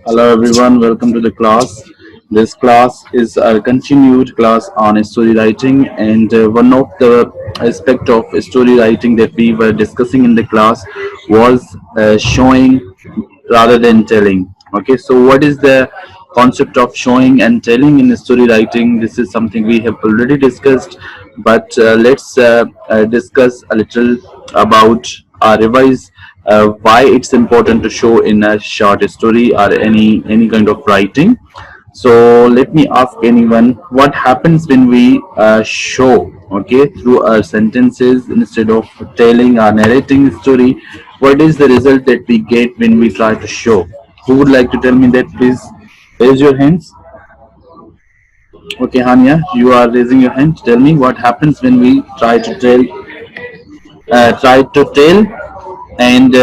Hello everyone, welcome to the class. This class is a continued class on story writing, and one of the aspect of story writing that we were discussing in the class was showing rather than telling. Okay, so what is the concept of showing and telling in story writing? This is something we have already discussed, but let's discuss a little about revise why it's important to show in a short story or any kind of writing. So let me ask anyone, what happens when we show, okay, through our sentences instead of telling or narrating story? What is the result that we get when we try to show? Who would like to tell me that, please? Raise your hands. Okay, Hania, you are raising your hand. Tell me what happens when we try to tell, and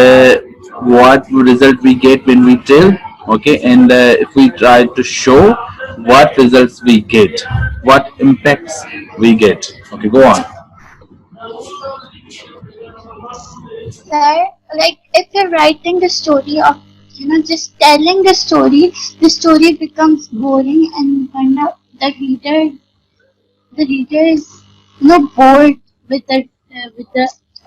what result we get when we tell. Okay, and if we try to show, what results we get, what impacts we get. Okay, go on. Sir, like if you're writing the story of, just telling the story becomes boring and kind of the reader is, bored with the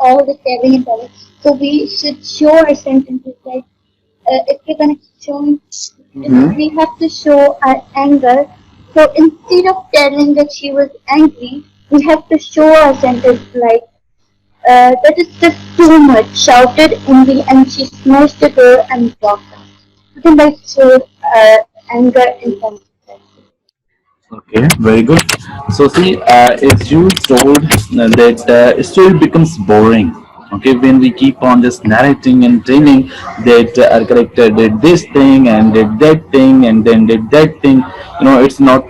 all the telling and telling. So we should show our sentences like if we're gonna show, if Hmm. we have to show our anger. So instead of telling that she was angry, we have to show our sentence like that is just too much, shouted Indy, and she smashed the door and walked out. Something like showed anger in some sense. Okay, very good. So see, as you told that story becomes boring. Okay, when we keep on just narrating and telling that our character did this thing and did that thing and then did that thing, it's not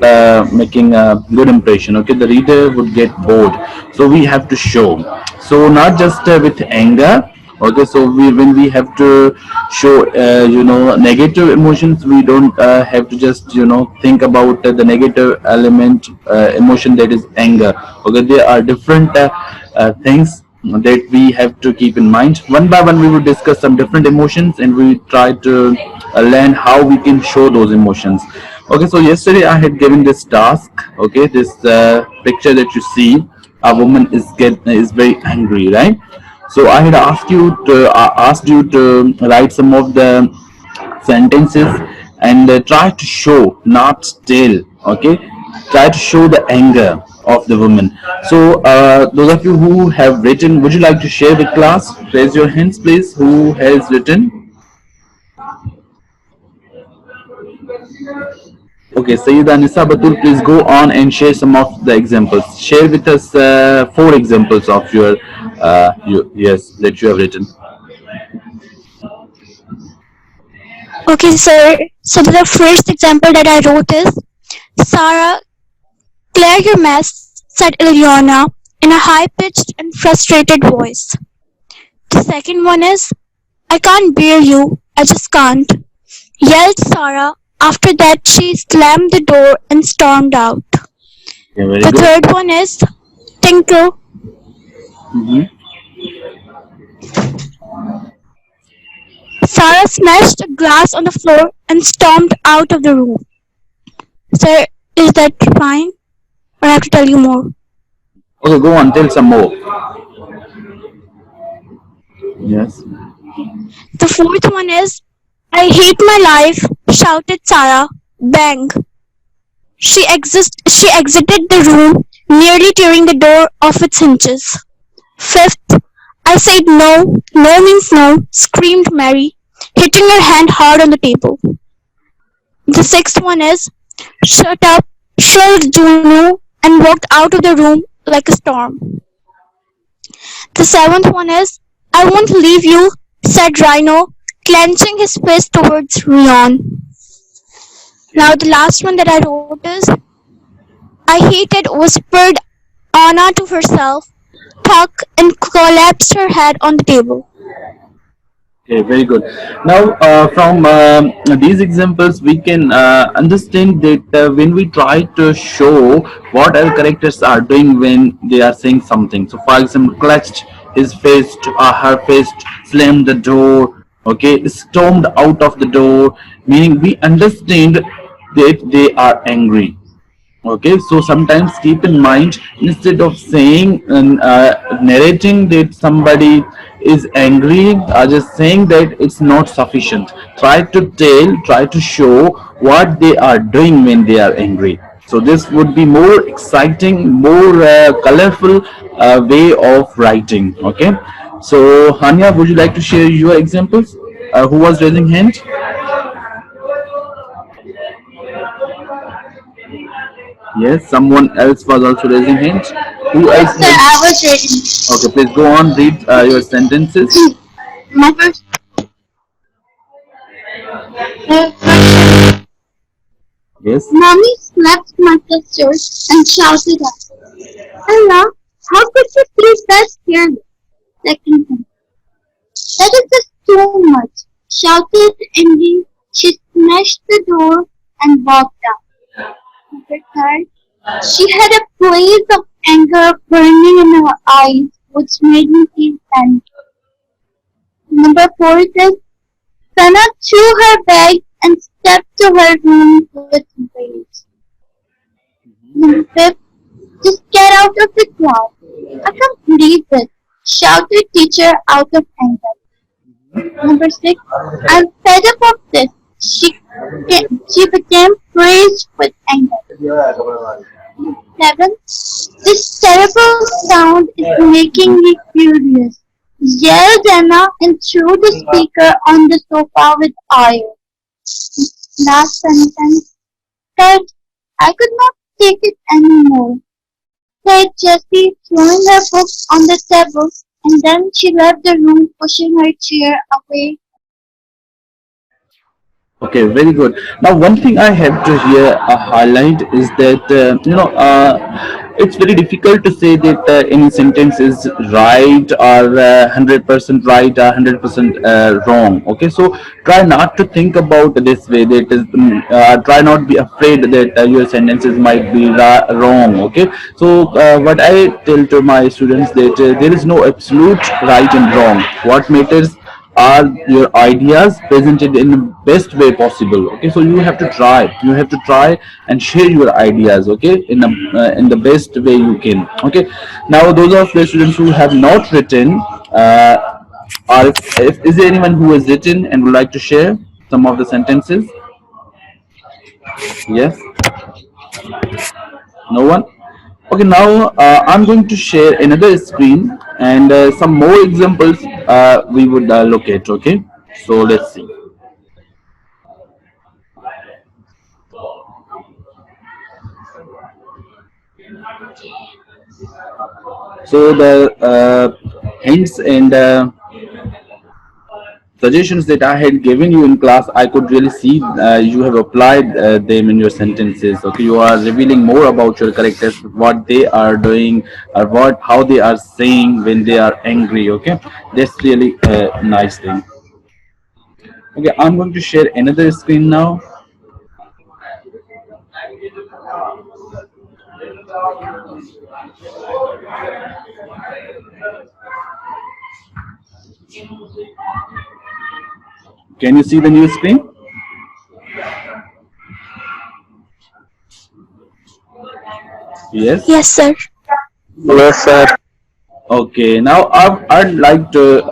making a good impression. Okay, the reader would get bored. So we have to show. So not just with anger. Okay, so when we have to show negative emotions, we don't have to just think about the negative element emotion, that is anger. Okay, there are different things that we have to keep in mind. One by one we will discuss some different emotions, and we try to learn how we can show those emotions. Okay, so yesterday I had given this task. Okay, this picture that you see, a woman is very angry, right? So I had asked you to write some of the sentences, and try to show, not tell. Okay, try to show the anger of the woman. So those of you who have written, would you like to share with class? Raise your hands, please. Who has written? Okay, Sayyida Nisa Batul, please go on and share some of the examples. Share with us four examples of yes, that you have written. Okay, sir. So the first example that I wrote is Sarah, clear your mess, said Ilyana in a high pitched and frustrated voice. The second one is I can't bear you, I just can't, yelled Sarah. After that, she slammed the door and stormed out. Yeah, very The good. third one is Tinkle. Hmm. Sarah smashed a glass on the floor and stormed out of the room. Sir, is that fine? Or I have to tell you more? Okay, go on. Tell some more. Yes. The fourth one is I hate my life, shouted Sarah. Bang. She exited the room, nearly tearing the door off its hinges. Fifth, I said no, no means no, screamed Mary, hitting her hand hard on the table. The sixth one is shut up, shrilled Juno and walked out of the room like a storm. The seventh one is I won't leave you, said Rhino, clenching his fist towards Rion. Now the last one that I wrote is I hated, whispered Anna to herself, Puck, and collapsed her head on the table. Okay, very good. Now, from these examples, we can understand that when we try to show what our characters are doing when they are saying something. So, for example, clutched his fist, her fist, slammed the door, okay, stormed out of the door, meaning we understand that they are angry. Okay, so sometimes keep in mind, instead of saying and narrating that somebody is angry, just saying that it's not sufficient. Try to tell, try to show what they are doing when they are angry. So this would be more exciting, more colorful way of writing. Okay, so Hanya, would you like to share your examples? Who was raising hand? Yes, someone else was also raising hands. Who Yes, else sir, had? I was ready. Okay, please go on. Read your sentences. My first Yes. mommy slapped my sister and shouted at her. Ella, how could you be that careless? Second time. That is just too much, shouted Emily. She smashed the door and walked out. Number third. She had a blaze of anger burning in her eyes, which made me feel panic. Number four is Sana threw her bag and stepped to her room with rage. Number five, just get out of the class. I can't believe it, shouted teacher out of anger. Number six, I'm fed up of this. She became crazed with anger. Seven, this terrible sound is making me furious. Yelled Anna and threw the speaker on the sofa with ire. Last sentence, said, I could not take it anymore, said Jessie, throwing her books on the table, and then she left the room, pushing her chair away. Okay, very good. Now, one thing I have to here highlight is that it's very difficult to say that any sentence is right or 100% right or 100% wrong. Okay, so try not to think about this way. That is, try not be afraid that your sentences might be wrong. Okay, so what I tell to my students that there is no absolute right and wrong. What matters are your ideas presented in the best way possible. Okay, so you have to try and share your ideas, okay, in the best way you can. Okay, now those of the students who have not written, or if is there anyone who has written and would like to share some of the sentences? Yes. No one. Okay, now I'm going to share another screen and some more examples we would look at. Okay, so let's see. So the hints and suggestions that I had given you in class, I could really see you have applied them in your sentences. Okay, you are revealing more about your characters, what they are doing, or what how they are saying when they are angry. Okay, that's really a nice thing. Okay, I'm going to share another screen now. Can you see the new screen? Yes. Yes, sir. Yes, sir. Okay, now I'd like to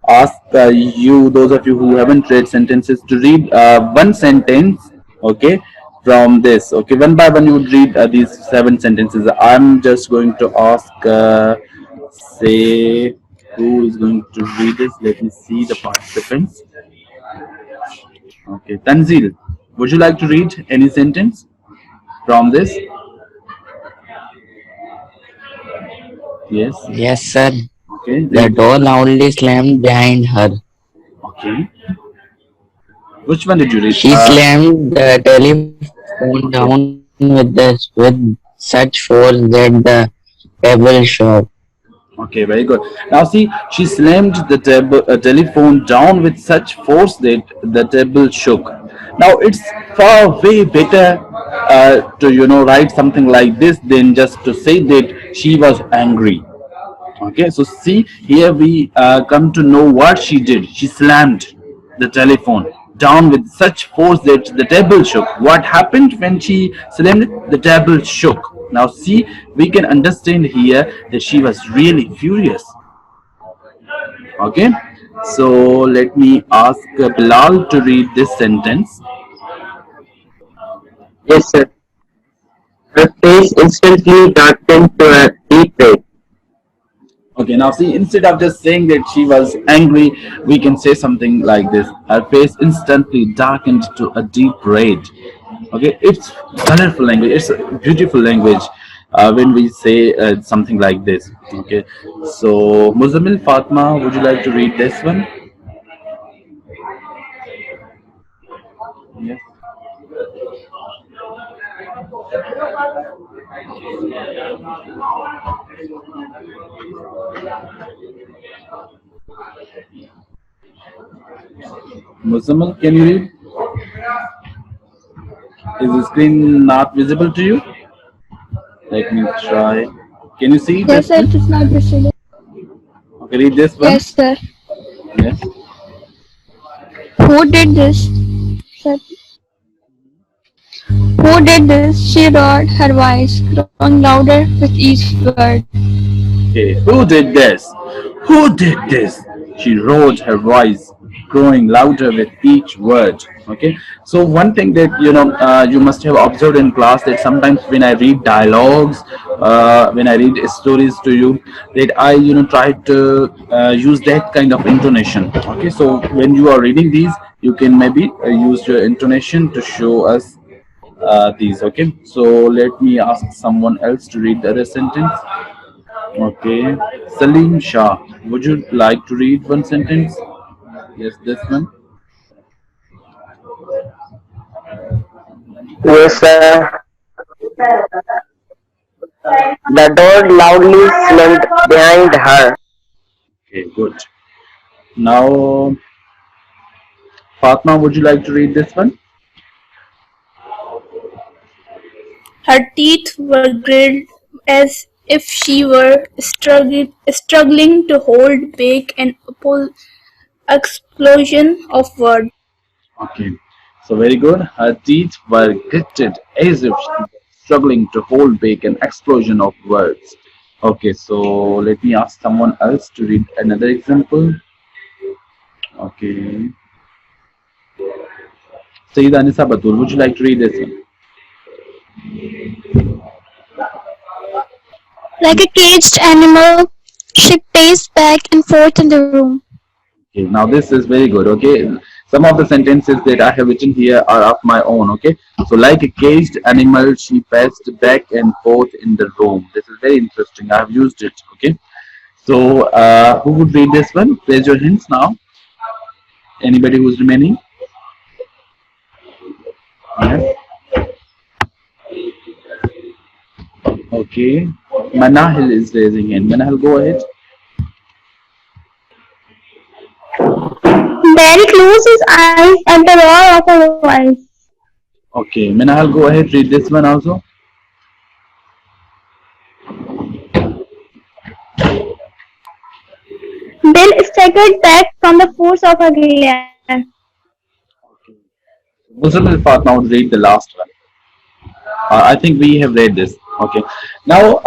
ask you, those of you who haven't read sentences, to read one sentence, okay, from this. Okay, one by one, you would read these seven sentences. I'm just going to ask, say, who is going to read this? Let me see the participants. Okay, Tanzil, would you like to read any sentence from this? Yes. Yes, sir. Okay, The read. door loudly slammed behind her. Okay, which one did you read? She slammed the telephone down with such force that the table shook. Okay, very good. Now see, she slammed the telephone down with such force that the table shook. Now it's far way better to write something like this than just to say that she was angry. Okay, so see here we come to know what she did. She slammed the telephone down with such force that the table shook. What happened when she slammed it? The table shook. Now see, we can understand here that she was really furious. Okay, so let me ask Bilal to read this sentence. Yes, sir. Her face instantly darkened to a deep red. Okay, now see, instead of just saying that she was angry, we can say something like this. Her face instantly darkened to a deep red. Okay, it's colorful language, it's a beautiful language when we say something like this. Okay, so Muzamil Fatma, would you like to read this one? Yes. Muzamil, can you read? Is the screen not visible to you? Let me try. Can you see the Yes, sir, screen? it is not visible. Okay, read this one. Yes, sir. Yes. Who did this? Sir. Who did this? She roared, her voice growing louder with each word. Okay, who did this? Who did this? She roared, her voice growing louder with each word. Okay, so one thing that you must have observed in class that sometimes when I read dialogues, when I read stories to you, that I try to use that kind of intonation. Okay, so when you are reading these, you can maybe use your intonation to show us these. Okay, so let me ask someone else to read the other sentence. Okay. Salim Shah, would you like to read one sentence? Yes, this one. Yes, sir. The door loudly slammed behind her. Okay, good. Now, Fatma, would you like to read this one? Her teeth were gritted as if she were struggling to hold back an explosion of words. Okay. So, very good. Her teeth were gritted as if she was struggling to hold back an explosion of words. Okay, so let me ask someone else to read another example. Okay. Sayyida Anisa Batul, would you like to read this one? Like a caged animal, she paced back and forth in the room. Okay, now this is very good. Okay, some of the sentences that I have written here are of my own. Okay, so like a caged animal, she paced back and forth in the room. This is very interesting. I have used it. Okay, so who would read this one? Raise your hands now. Anybody who's remaining? Yes. Okay. Manahil is raising hand. Manahil, go ahead. Barry closed his eyes at the roar of her voice. Okay, Manahil, go ahead. Read this one also. Bill staggered back from the force of her glare. Muslim Fatma would read the last one. I think we have read this. Okay. Now,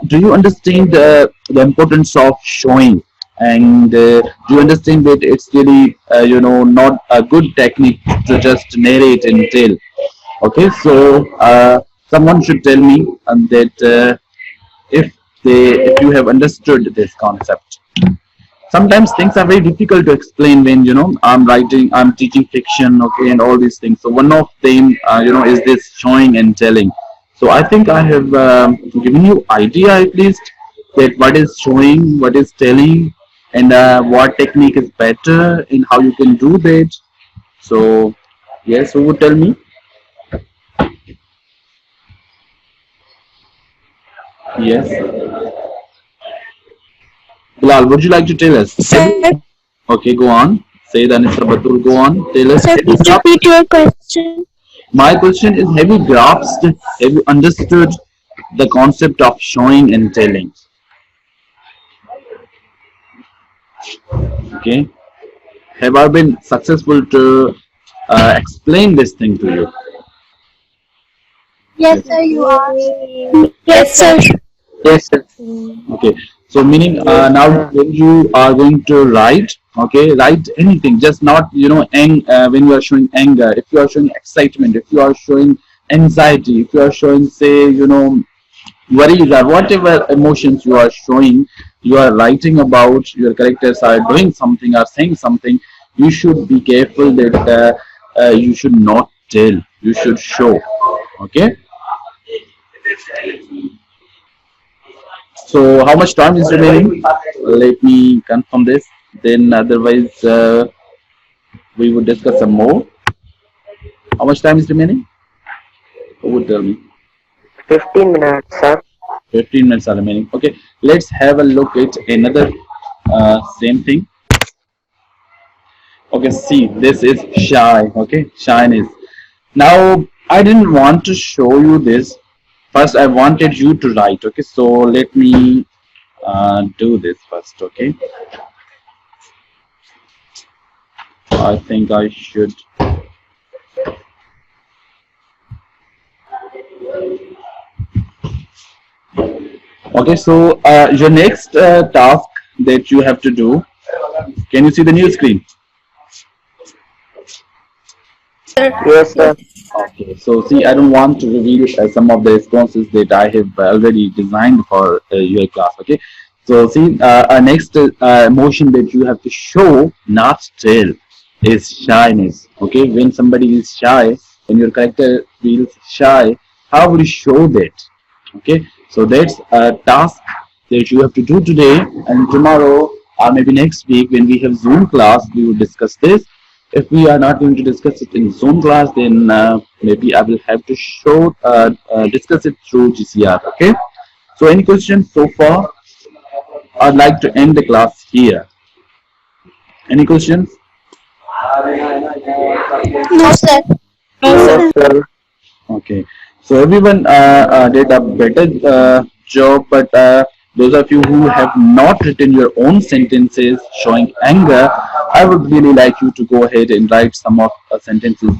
do you understand the importance of showing? And do you understand that it's really, not a good technique to just narrate and tell? Okay. So, someone should tell me that if if you have understood this concept. Sometimes things are very difficult to explain when I'm teaching fiction, okay, and all these things. So one of them is this showing and telling. So I think I have given you idea at least that what is showing, what is telling, and what technique is better in how you can do that. So yes, who would tell me? Yes, Bilal, would you like to tell us? Have Sir, you, okay, go on. Say that, Mr. Batul, go on. Tell us. sir, Have you please repeat your question. My question is, have you grasped, have you understood the concept of showing and telling? Okay, have I been successful to explain this thing to you? Yes, Yes. sir, you are. Yes, Yes, sir. sir. Yes, sir. Okay. So meaning Yes, now sir. when you are going to write, okay, write anything, just not when you are showing anger, if you are showing excitement, if you are showing anxiety, if you are showing say worries or whatever emotions you are showing, you are writing about your characters are doing something or saying something. You should be careful that you should not tell, you should show. Okay. So how much time is remaining? Let me confirm this. Then otherwise we would discuss some more. How much time is remaining? Who would tell me? 15 minutes, sir. 15 minutes are remaining. Okay, let's have a look at another same thing. Okay, see, this is shy. Okay, shyness. Now, I didn't want to show you this. First, I wanted you to write. Okay, so let me do this first. Okay, I think I should. Okay, so your next task that you have to do. Can you see the new screen? Yes, sir. Yes, sir. Okay, so see, I don't want to reveal some of the responses that I have already designed for your class. Okay, so see, our next emotion that you have to show, not tell, is shyness. Okay, when somebody is shy, when your character feels shy, how will you show that? Okay, so that's a task that you have to do today, and tomorrow or maybe next week when we have Zoom class, we will discuss this. If we are not going to discuss it in Zoom class, then maybe I will have to discuss it through GCR. Okay. So any questions so far? I'd like to end the class here. Any questions? No, sir. No, No, sir. sir. Okay. So everyone did a better job, but those of you who have not written your own sentences showing anger, I would really like you to go ahead and write some of sentences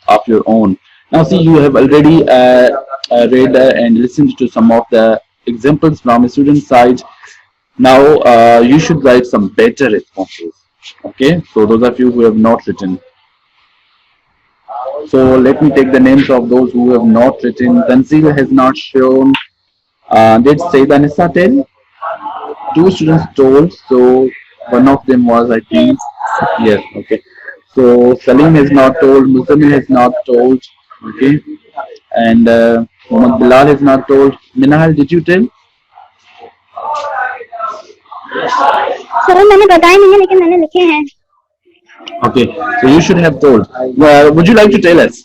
of your own. Now, see, you have already read and listened to some of the examples from a student side. Now, you should write some better responses. Okay. So those of you who have not written, so let me take the names of those who have not written. Tanzil has not shown. Did Saidanissa tell? Two students told. So one of them was, I think, yes. Okay. So Salim has not told. Muzammil has not told. Okay. And Muhammad Bilal has not told. Minahal, did you tell? Sir मैंने बताया नहीं है लेकिन मैंने लिखे हैं. Okay. So you should have told. Would you like to tell us?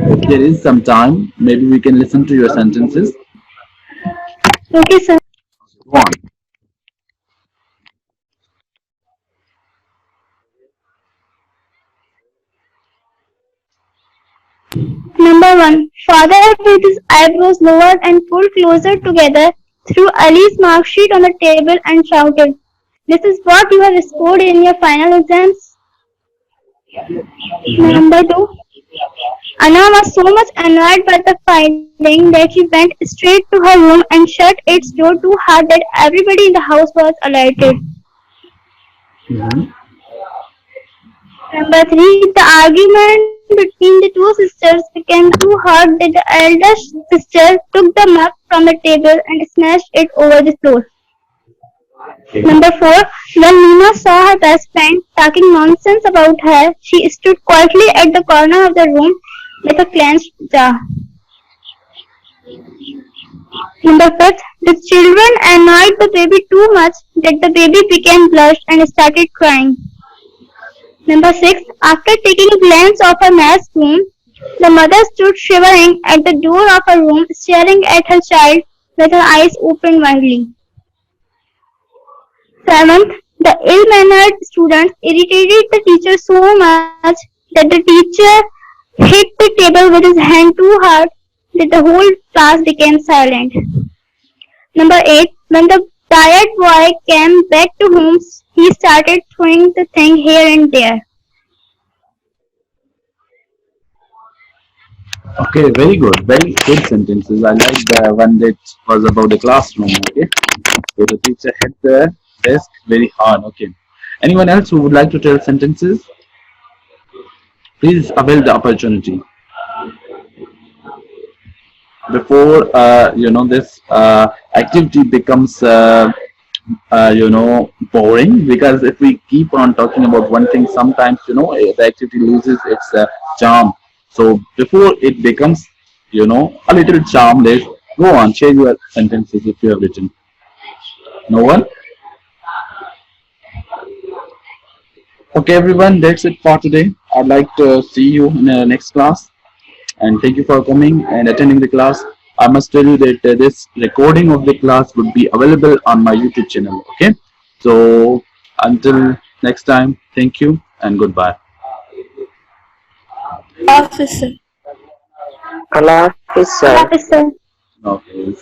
If there is some time, maybe we can listen to your sentences. Okay, sir. Go on. Number 1. Father with his eyebrows lowered and pulled closer together threw Ali's mark sheet on the table and shouted, "This is what you have scored in your final exams." Mhm. Number 2. Anna was so much annoyed by the filing that she went straight to her room and shut its door too hard that everybody in the house was alerted. Mhm. Number 3. The argument between the two sisters became too hard that the eldest sister took the mug from the table and smashed it over the floor. Okay. Number 4. When Nina saw her best friend talking nonsense about her, she stood quietly at the corner of the room with a clenched jaw. Number 5. The children annoyed the baby too much that the baby became blushed and started crying. Number 6. After taking a glance of her maths room, the mother stood shivering at the door of her room, staring at her child with her eyes open widely. 7th. The ill-mannered students irritated the teacher so much that the teacher hit the table with his hand too hard that the whole class became silent. Number 8. When the tired boy came back to home, he started throwing the thing here and there. Okay, very good. Very good sentences. I like the one that was about the classroom. Okay. So the teacher hit the desk very hard. Okay. Anyone else who would like to tell sentences? Please avail the opportunity before this activity becomes boring, because if we keep on talking about one thing, sometimes the activity loses its charm. So before it becomes a little charmless, go on, share your sentences if you have written. No one? Okay, everyone, that's it for today. I'd like to see you in the next class, and thank you for coming and attending the class. I must tell you that this recording of the class would be available on my YouTube channel. Okay, so until next time, thank you and goodbye. Officer. Allah Hafiz, sir. Officer. Okay.